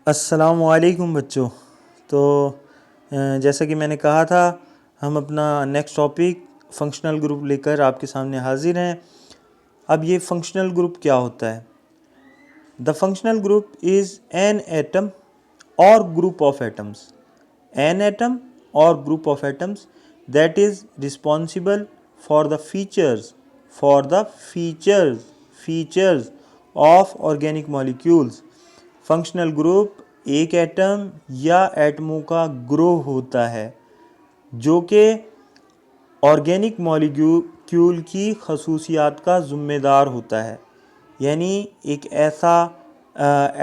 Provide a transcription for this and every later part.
अस्सलामुअलैकुम बच्चों। तो जैसा कि मैंने कहा था, हम अपना नेक्स्ट टॉपिक फंक्शनल ग्रुप लेकर आपके सामने हाजिर हैं। अब ये फंक्शनल ग्रुप क्या होता है? The functional group is an atom और group of atoms, an atom और group of atoms that is responsible for the features of organic molecules. Functional group एक एटम या एटमों का ग्रोह होता है जो कि ऑर्गेनिक मॉलिक्यूल की खसूसियात का ज़िम्मेदार होता है। यानी एक ऐसा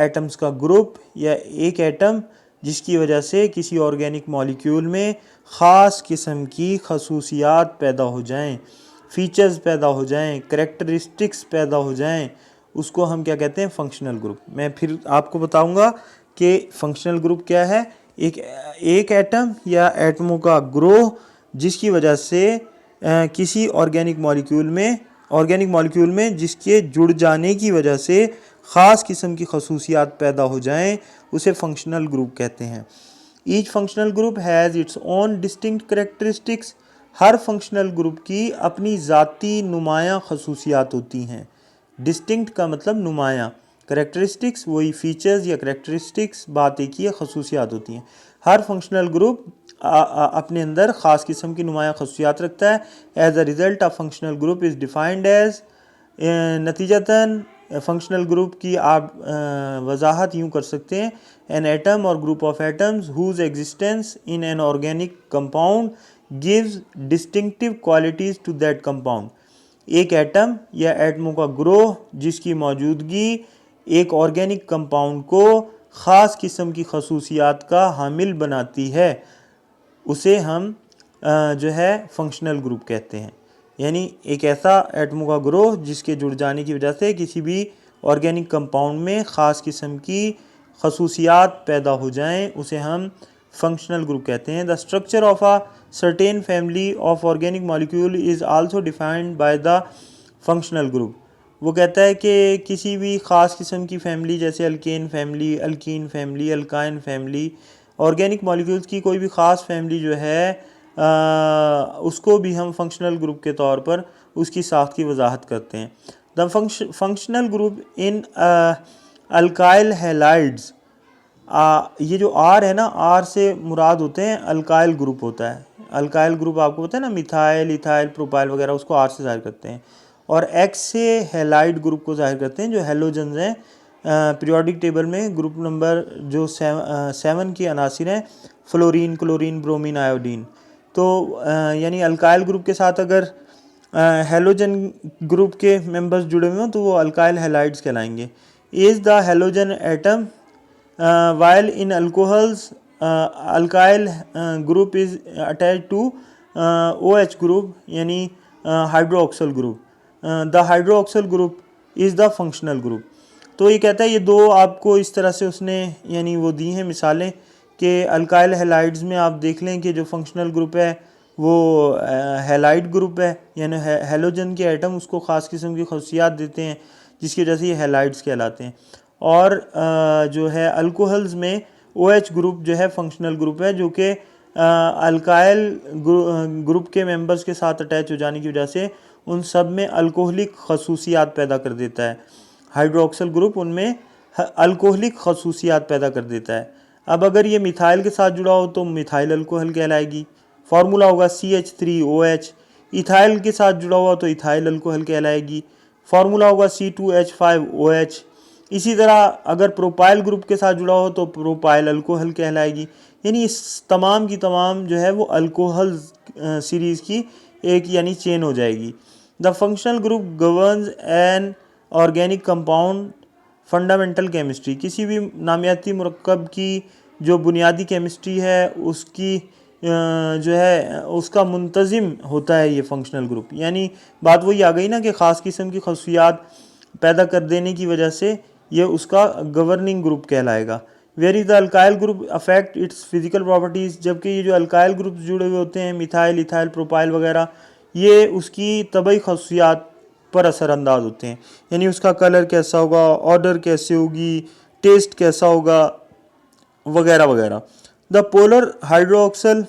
एटम्स का ग्रुप या एक एटम जिसकी वजह से किसी ऑर्गेनिक मॉलिक्यूल में ख़ास किस्म की खसूसियात पैदा हो जाएं, फीचर्स पैदा हो जाएं, करेक्टरिस्टिक्स पैदा हो जाएं, उसको हम क्या कहते हैं? Functional group. मैं फिर आपको बताऊंगा कि फंक्शनल ग्रुप क्या है। एक एटम या एटमों का ग्रोह जिसकी वजह से किसी ऑर्गेनिक मॉलिक्यूल में जिसके जुड़ जाने की वजह से ख़ास किस्म की खसूसियात पैदा हो जाएं, उसे फंक्शनल ग्रुप कहते हैं। Each functional group has its own distinct characteristics. Her functional group की अपनी ज़ाती नुमायाँ खसूसियात होती हैं। डिस्टिंक्ट का मतलब नुमायाँ, करेक्टरिस्टिक्स वही फीचर्स या करेक्टरिस्टिक्स, बात एक ही है, खसूसियात होती हैं। हर फंक्शनल ग्रुप अपने अंदर ख़ास किस्म की नुमायाँ खसूसियात रखता है। As a result of functional group is defined as, नतीजतन फंक्शनल ग्रुप की आप वजाहत यूँ कर सकते हैं, एन एटम और group of atoms whose existence in an organic compound gives distinctive qualities to that compound. एक एटम या एटमों का ग्रोह जिसकी मौजूदगी एक ऑर्गेनिक कंपाउंड को ख़ास किस्म की खसूसियात का हामिल बनाती है, उसे हम जो है फंक्शनल ग्रुप कहते हैं। यानी एक ऐसा एटमों का ग्रोह जिसके जुड़ जाने की वजह से किसी भी ऑर्गेनिक कंपाउंड में ख़ास किस्म की खसूसियात पैदा हो जाएं, उसे हम फंक्शनल ग्रुप कहते हैं। The structure of a certain family of organic molecule is also defined by the functional group. वो कहता है कि किसी भी ख़ास किस्म की फैमिली, जैसे alkane family, alkyne family, alkyne family, organic molecules की कोई भी ख़ास फैमिली जो है उसको भी हम फंक्शनल ग्रुप के तौर पर उसकी साख्त की वजाहत करते हैं। The functional group in alkyl halides, ये जो आर है ना, आर से मुराद होते हैं अल्काइल ग्रुप होता है। अल्काइल ग्रुप आपको पता है ना, मिथाइल, इथाइल, प्रोपाइल वगैरह, उसको आर से ज़ाहिर करते हैं। और एक्स से हैलाइड ग्रुप को ज़ाहिर करते हैं, जो हेलोजन्स हैं। पीरियोडिक टेबल में ग्रुप नंबर जो 7 की अनासिर हैं, फ्लोरीन, क्लोरीन, ब्रोमीन, आयोडीन। तो यानी अल्काइल ग्रुप के साथ अगर हेलोजन ग्रुप के मेंबर्स जुड़े हुए हों तो वो अल्काइल हैलाइड्स कहलाएंगे। Is the halogen atom while in alcohols alkyl group is attached to OH group यानी hydroxyl group. The hydroxyl group is the functional group. तो ये कहता है, ये दो आपको इस तरह से उसने यानी वो दी हैं मिसालें कि अल्काइल हैलाइड्स में आप देख लें कि जो फंक्शनल ग्रुप है वो हैलाइड ग्रुप है, यानी हेलोजन के एटम उसको ख़ास किस्म की खसूसियात देते हैं जिसकी वजह से ये हैलाइड्स कहलाते हैं। और जो है अल्कोहल्स में OH ग्रुप जो है फंक्शनल ग्रुप है, जो कि अल्काइल ग्रुप के मेंबर्स के साथ अटैच हो जाने की वजह से उन सब में अल्कोहलिक खसूसियात पैदा कर देता है। हाइड्रोक्सल ग्रुप उनमें अल्कोहलिक खसूसियात पैदा कर देता है। अब अगर ये मिथाइल के साथ जुड़ा हो तो मिथाइल अल्कोहल कहलाएगी, फार्मूला होगा CH3OH। इथाइल के साथ जुड़ा हुआ तो इथाइल अल्कोहल कहलाएगी, फार्मूला होगा C2H5OH। इसी तरह अगर प्रोपाइल ग्रुप के साथ जुड़ा हो तो प्रोपाइल अल्कोहल कहलाएगी। यानी इस तमाम की तमाम जो है वो अल्कोहल सीरीज़ की एक यानी चेन हो जाएगी। The functional group governs N organic compound fundamental chemistry. किसी भी नामियाती मुरक्कब की जो बुनियादी केमिस्ट्री है उसकी जो है उसका मुंतज़िम होता है ये फंक्शनल ग्रुप। यानी बात वही आ गई ना कि ख़ास किस्म की खसूसियात पैदा कर देने की वजह से ये उसका गवर्निंग ग्रुप कहलाएगा। Where is the alkyl group affect its physical properties. जबकि ये जो अल्काइल ग्रुप जुड़े हुए होते हैं, मिथाइल, इथाइल, प्रोपाइल वगैरह, ये उसकी तबई खसूसियात पर असरअंदाज होते हैं। यानी उसका कलर कैसा होगा, ऑर्डर कैसे होगी, टेस्ट कैसा होगा, वगैरह वगैरह। The polar hydroxyl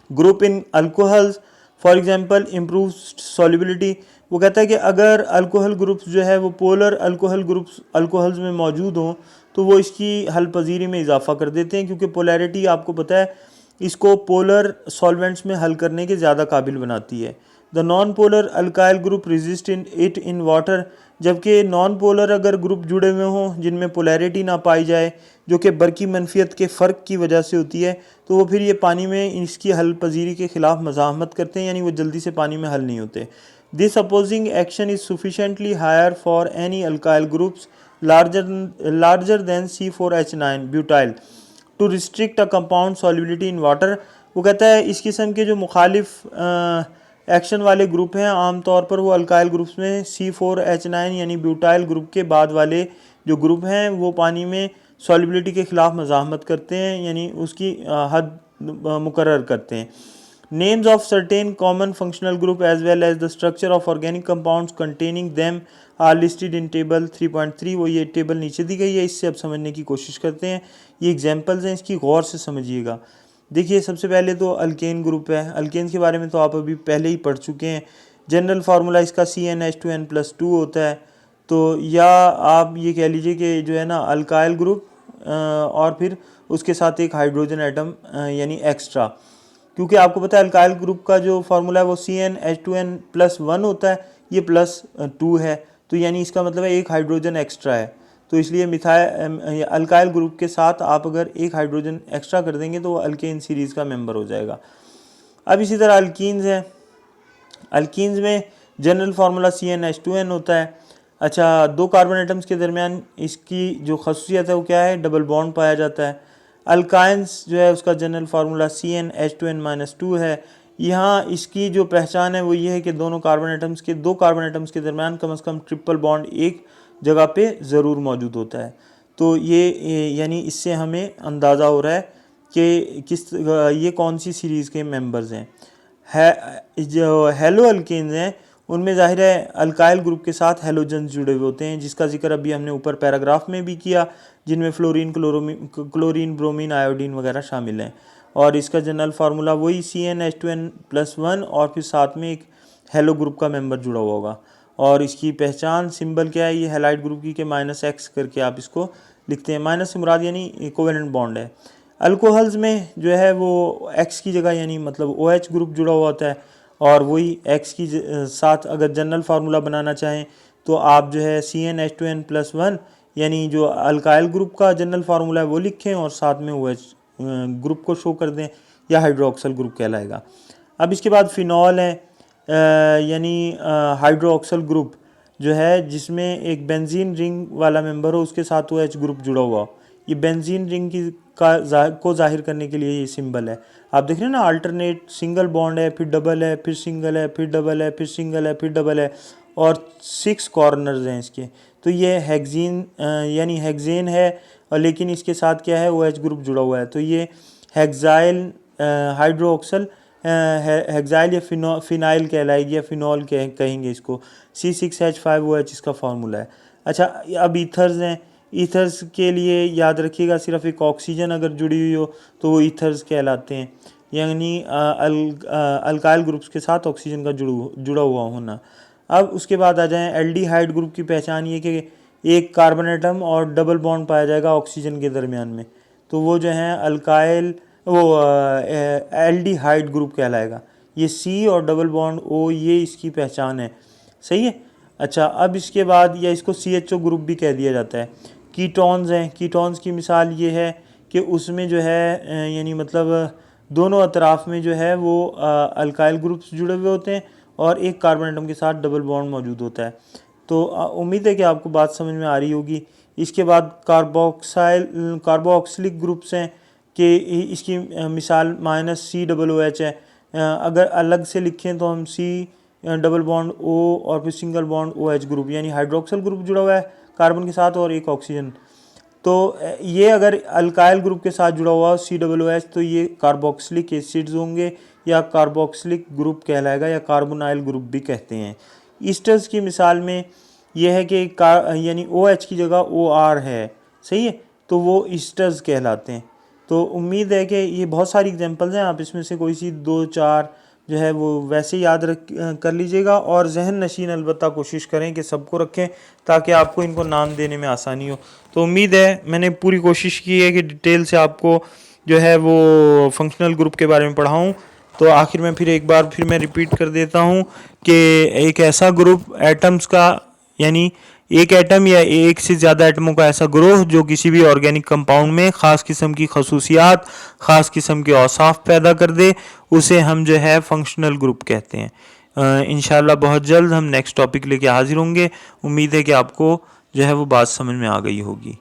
group in alcohols for example improve solubility. वो कहता है कि अगर अल्कोहल ग्रुप्स जो है वो पोलर अल्कोहल ग्रुप्स अल्कोहल्स में मौजूद हों तो वो इसकी हल पजीरी में इजाफा कर देते हैं, क्योंकि पोलैरिटी आपको पता है इसको पोलर सॉल्वेंट्स में हल करने के ज़्यादा काबिल बनाती है। The non polar alkyl group resist in water. जबकि नॉन पोलर अगर ग्रुप जुड़े हुए हों जिनमें पोलैरिटी ना पाई जाए, जो कि बरकी मनफियत के फ़र्क की वजह से होती है, तो वो फिर ये पानी में इसकी हल पजीरी के ख़िलाफ़ मज़ाहमत करते हैं, यानी वो जल्दी से पानी में हल नहीं होते। This opposing action is sufficiently higher for any alkyl groups larger than C4H9 butyl to restrict a compound solubility in water. वो कहता है इस किस्म के जो मुखालिफ एक्शन वाले ग्रुप हैं आमतौर पर वो अल्काइल ग्रुप्स में C4H9 यानी ब्यूटाइल ग्रुप के बाद वाले जो ग्रुप हैं वो पानी में सॉल्युबिलिटी के ख़िलाफ़ मज़ाहमत करते हैं, यानी उसकी हद मुकर्रर करते हैं। Names of certain common functional group as well as the structure of organic compounds containing them are listed in table 3.3। वो ये टेबल नीचे दी गई है, इससे अब समझने की कोशिश करते हैं। ये एग्जांपल्स हैं, इसकी गौर से समझिएगा। देखिए सबसे पहले तो अल्केन ग्रुप है। अल्केन के बारे में तो आप अभी पहले ही पढ़ चुके हैं। जनरल फार्मूला इसका CnH2n+2 होता है। तो या आप ये कह लीजिए कि जो है ना अल्काइल ग्रुप और फिर उसके साथ एक हाइड्रोजन एटम यानी एक्स्ट्रा, क्योंकि आपको पता है अल्काइल ग्रुप का जो फार्मूला है वो CnH2n+1 होता है, ये +2 है, तो यानी इसका मतलब है एक हाइड्रोजन एक्स्ट्रा है। तो इसलिए मिथाइल अल्काइल ग्रुप के साथ आप अगर एक हाइड्रोजन एक्स्ट्रा कर देंगे तो वो अल्केन सीरीज़ का मेंबर हो जाएगा। अब इसी तरह अल्कीन्स हैं। अल्कीन्स में जनरल फार्मूला CnH2n होता है। अच्छा, दो कार्बन एटम्स के दरमियान इसकी जो खसूसियत है वो क्या है, डबल बॉन्ड पाया जाता है। अल्काइंस जो है उसका जनरल फार्मूला CnH2n-2 है। यहाँ इसकी जो पहचान है वो ये है कि दो कार्बन एटम्स के दरमियान कम से कम ट्रिपल बॉन्ड एक जगह पे ज़रूर मौजूद होता है। तो ये यानी इससे हमें अंदाज़ा हो रहा है कि ये कौन सी सीरीज़ के मेंबर्स हैं। जो हेलो अल्केन्स हैं उनमें ज़ाहिर है अल्काइल ग्रुप के साथ हेलोजन्स जुड़े हुए होते हैं, जिसका जिक्र अभी हमने ऊपर पैराग्राफ में भी किया, जिनमें फ्लोरीन, क्लोरीन, ब्रोमीन, आयोडीन वगैरह शामिल हैं। और इसका जनरल फार्मूला वही CnH2n+1 और फिर साथ में एक हेलो ग्रुप का मेंबर जुड़ा हुआ होगा। और इसकी पहचान सिंबल क्या है, ये हैलाइड ग्रुप की के -X करके आप इसको लिखते हैं। माइनस से मुराद यानी कोवेलेंट बॉन्ड है। अल्कोहल्स में जो है वो X की जगह यानी मतलब OH ग्रुप जुड़ा हुआ होता है, और वही X की साथ अगर जनरल फार्मूला बनाना चाहें तो आप जो है CnH2n+1 यानी जो अल्काइल ग्रुप का जनरल फार्मूला है वो लिखें और साथ में OH ग्रुप को शो कर दें, या हाइड्रोक्सल ग्रुप कहलाएगा। अब इसके बाद फिनॉल है, यानी हाइड्रोक्सल ग्रुप जो है जिसमें एक बेंजीन रिंग वाला मेंबर हो, उसके साथ OH ग्रुप जुड़ा हुआ हो। ये बेंजीन रिंग को जाहिर करने के लिए ये सिंबल है। आप देख रहे हैं ना, अल्टरनेट सिंगल बॉन्ड है, फिर डबल है, फिर सिंगल है, फिर डबल है, फिर सिंगल है, फिर डबल है, और 6 कॉर्नर्स हैं इसके। तो ये हेक्जीन यानी हेक्सेन है, और लेकिन इसके साथ क्या है, OH ग्रुप जुड़ा हुआ है। तो ये हेक्साइल हाइड्रोक्सल हेक्साइल या फिनाइल कहलाएगी, या फिनॉल कहेंगे इसको। C6H5OH इसका फार्मूला है। अच्छा, अब ईथर्स हैं। ईथर्स के लिए याद रखिएगा सिर्फ एक ऑक्सीजन अगर जुड़ी हुई हो तो वो ईथर्स कहलाते हैं, यानी अल्काइल ग्रुप्स के साथ ऑक्सीजन का जुड़ा हुआ होना। अब उसके बाद आ जाएं एल्डिहाइड ग्रुप की पहचान ये कि एक कार्बन एटम और डबल बॉन्ड पाया जाएगा ऑक्सीजन के दरमियान में, तो वो जो है एल्डिहाइड ग्रुप कहलाएगा। ये C और डबल बॉन्ड O ये इसकी पहचान है, सही है। अच्छा, अब इसके बाद या इसको CHO ग्रुप भी कह दिया जाता है। कीटोन्स हैं। कीटोन्स की मिसाल ये है कि उसमें जो है यानी मतलब दोनों अतराफ़ में जो है वो अल्काइल ग्रुप्स जुड़े हुए होते हैं और एक कार्बन एटम के साथ डबल बॉन्ड मौजूद होता है। तो उम्मीद है कि आपको बात समझ में आ रही होगी। इसके बाद कार्बोक्सिलिक ग्रुप्स हैं कि इसकी मिसाल -COOH है। अगर अलग से लिखें तो हम C डबल बॉन्ड O और फिर सिंगल बॉन्ड OH ग्रुप, यानी हाइड्रोक्सल ग्रुप जुड़ा हुआ है कार्बन के साथ और एक ऑक्सीजन। तो ये अगर अल्काइल ग्रुप के साथ जुड़ा हुआ COOH तो ये कार्बोक्सिलिक एसिड्स होंगे, या कार्बोक्सिलिक ग्रुप कहलाएगा, या कार्बोनाइल ग्रुप भी कहते हैं। ईस्टर्स की मिसाल में यह है कि यानी OH की जगह OR है, सही है। तो वो ईस्टर्स कहलाते हैं। तो उम्मीद है कि ये बहुत सारी एग्जांपल्स हैं, आप इसमें से कोई सी 2-4 जो है वो वैसे याद कर लीजिएगा, और जहन नशीन अलबत्ता कोशिश करें कि सबको रखें ताकि आपको इनको नाम देने में आसानी हो। तो उम्मीद है मैंने पूरी कोशिश की है कि डिटेल से आपको जो है वो फंक्शनल ग्रुप के बारे में पढ़ाऊँ। तो आखिर में फिर एक बार फिर मैं रिपीट कर देता हूँ कि एक ऐसा ग्रुप एटम्स का, यानी एक एटम या एक से ज़्यादा एटमों का ऐसा ग्रोह जो किसी भी ऑर्गेनिक कंपाउंड में ख़ास किस्म की खसूसियात, ख़ास किस्म के औसाफ पैदा कर दे, उसे हम जो है फंक्शनल ग्रुप कहते हैं। इंशाल्लाह बहुत जल्द हम नेक्स्ट टॉपिक लेके हाजिर होंगे। उम्मीद है कि आपको जो है वो बात समझ में आ गई होगी।